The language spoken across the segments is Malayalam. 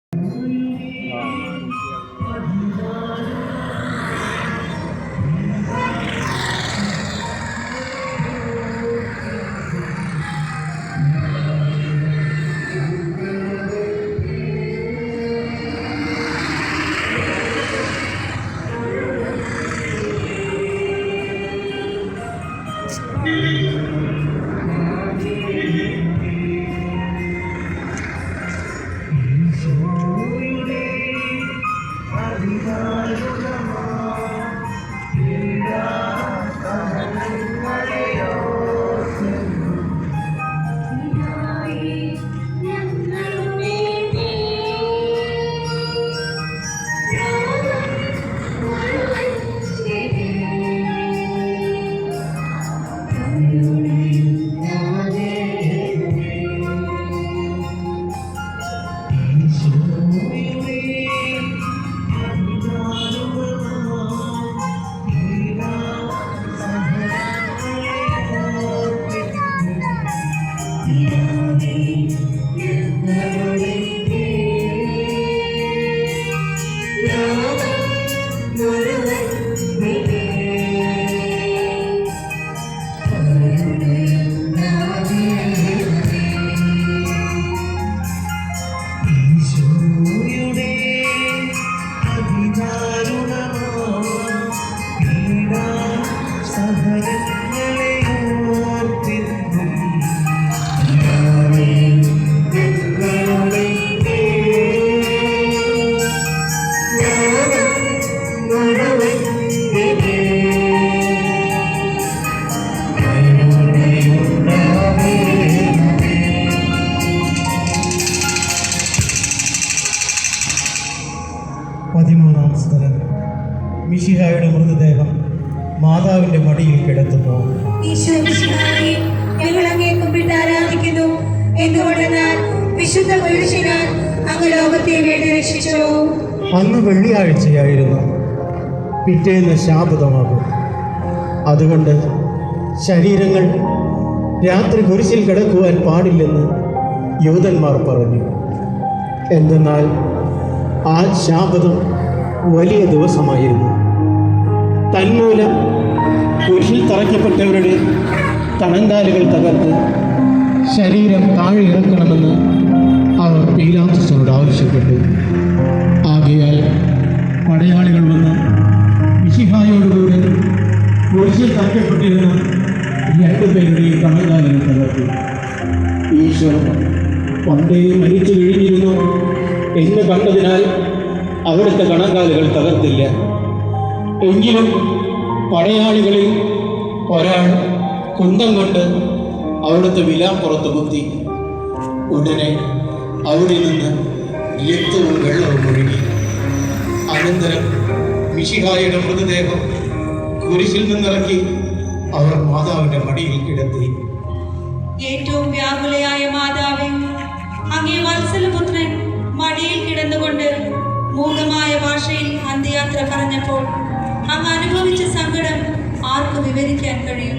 13-ാം സ്ഥലം മിശിഹായുടെ മൃതദേഹം മാതാവിന്റെ മടിയിൽ കിടത്തുന്നു. ഞങ്ങൾ അങ്ങയെ കുമ്പിട്ട് ആരാധിക്കുന്നു. എന്തുകൊണ്ടെന്നാൽ വിശുദ്ധ കുരിശിനാൽ അങ്ങ് ലോകത്തെ വേണ്ടി രക്ഷിച്ചു. അന്ന് വെള്ളിയാഴ്ചയായിരുന്നു, പിറ്റേന്ന് ശാബതമാകും. അതുകൊണ്ട് ശരീരങ്ങൾ രാത്രി കുരിശിൽ കിടക്കുവാൻ പാടില്ലെന്ന് യൂതന്മാർ പറഞ്ഞു. എന്തെന്നാൽ ആ ശാബതം വലിയ ദിവസമായിരുന്നു. തന്മൂലം കുരിശിൽ തറയ്ക്കപ്പെട്ടവരുടെ തണങ്കാലുകൾ തകർത്ത് ശരീരം താഴെ ഇറക്കണമെന്ന് അവർ പീലാത്തോസിനോട് ആവശ്യപ്പെട്ടു. ആകയാൽ പടയാളികൾ വന്ന് മിശിഹായോടുകൂടെ കുരിശിൽ തറയ്ക്കപ്പെട്ടിരുന്ന 2 പേരുടെയും തണങ്കാലുകൾ തകർത്തു. ഈശോ പണ്ടേ മരിച്ചു കഴിഞ്ഞിരുന്നു എന്ന് കണ്ടതിനാൽ അവിടുത്തെ കണങ്കാലുകൾ തകർത്തില്ല. എങ്കിലും പടയാളികളിൽ ഒരാൾ കുന്തം കൊണ്ട് അവിടുത്തെ വിലാപ്പുറത്ത് കുത്തി. ഉടനെ അവിടെ നിന്ന് രക്തവും വെള്ളവും ഒഴുകി. അനന്തരം മിശിഹായുടെ മൃതദേഹം കുരിശിൽ നിന്നിറക്കി അവർ മാതാവിന്റെ മടിയിൽ കിടത്തി. ഏറ്റവും വ്യാകുലയായ മാതാവേ, അങ്ങേ വത്സലപുത്രൻ മടിയിൽ കിടന്നുകൊണ്ട് മൂകമായ ഭാഷയിൽ അന്ത്യയാത്ര പറഞ്ഞപ്പോൾ അങ്ങ് അനുഭവിച്ച സങ്കടം ആർക്ക് വിവരിക്കാൻ കഴിയും?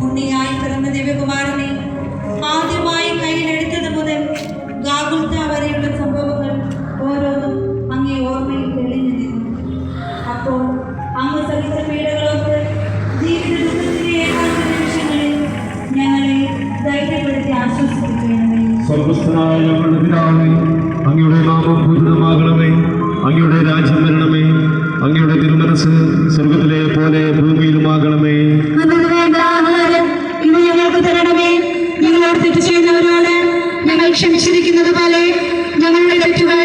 ഉണ്ണിയായി പിറന്ന ദിവ്യകുമാരനെ ആദ്യമായി കയ്യിലെടുത്തത് മുതൽ ഗാഗുൽത്ത വരെയുള്ള സംഭവങ്ങൾ ഓരോന്നും അങ്ങേ ഓർമ്മയിൽ തെളിഞ്ഞു നിന്നു. അപ്പോൾ അങ്ങ് സഹിച്ച പീഡകളോട് ജീവിത ദുഃഖത്തിലെ ഏകാന്ത നിമിഷങ്ങളിൽ ഞങ്ങളെ ധൈര്യപ്പെടുത്തി ആശ്വസിപ്പിക്കണമേ. സ്വർഗസ്ഥനായ ഞങ്ങളുടെ പിതാവേ, അങ്ങയുടെ നാമം പൂജിതമാകണമേ. അങ്ങയുടെ രാജ്യം വരണമേ. അങ്ങയുടെ തിരുമനസ് സ്വർഗത്തിലെ പോലെ ഭൂമിയിലുമാകണമേ. ഞങ്ങൾക്ക് തരണമേ. ഞങ്ങളോട് തെറ്റ് ചെയ്യുന്നവരോട് ഞങ്ങൾ ക്ഷമിച്ചിരിക്കുന്നത് പോലെ ഞങ്ങളുടെ തെറ്റുകൾ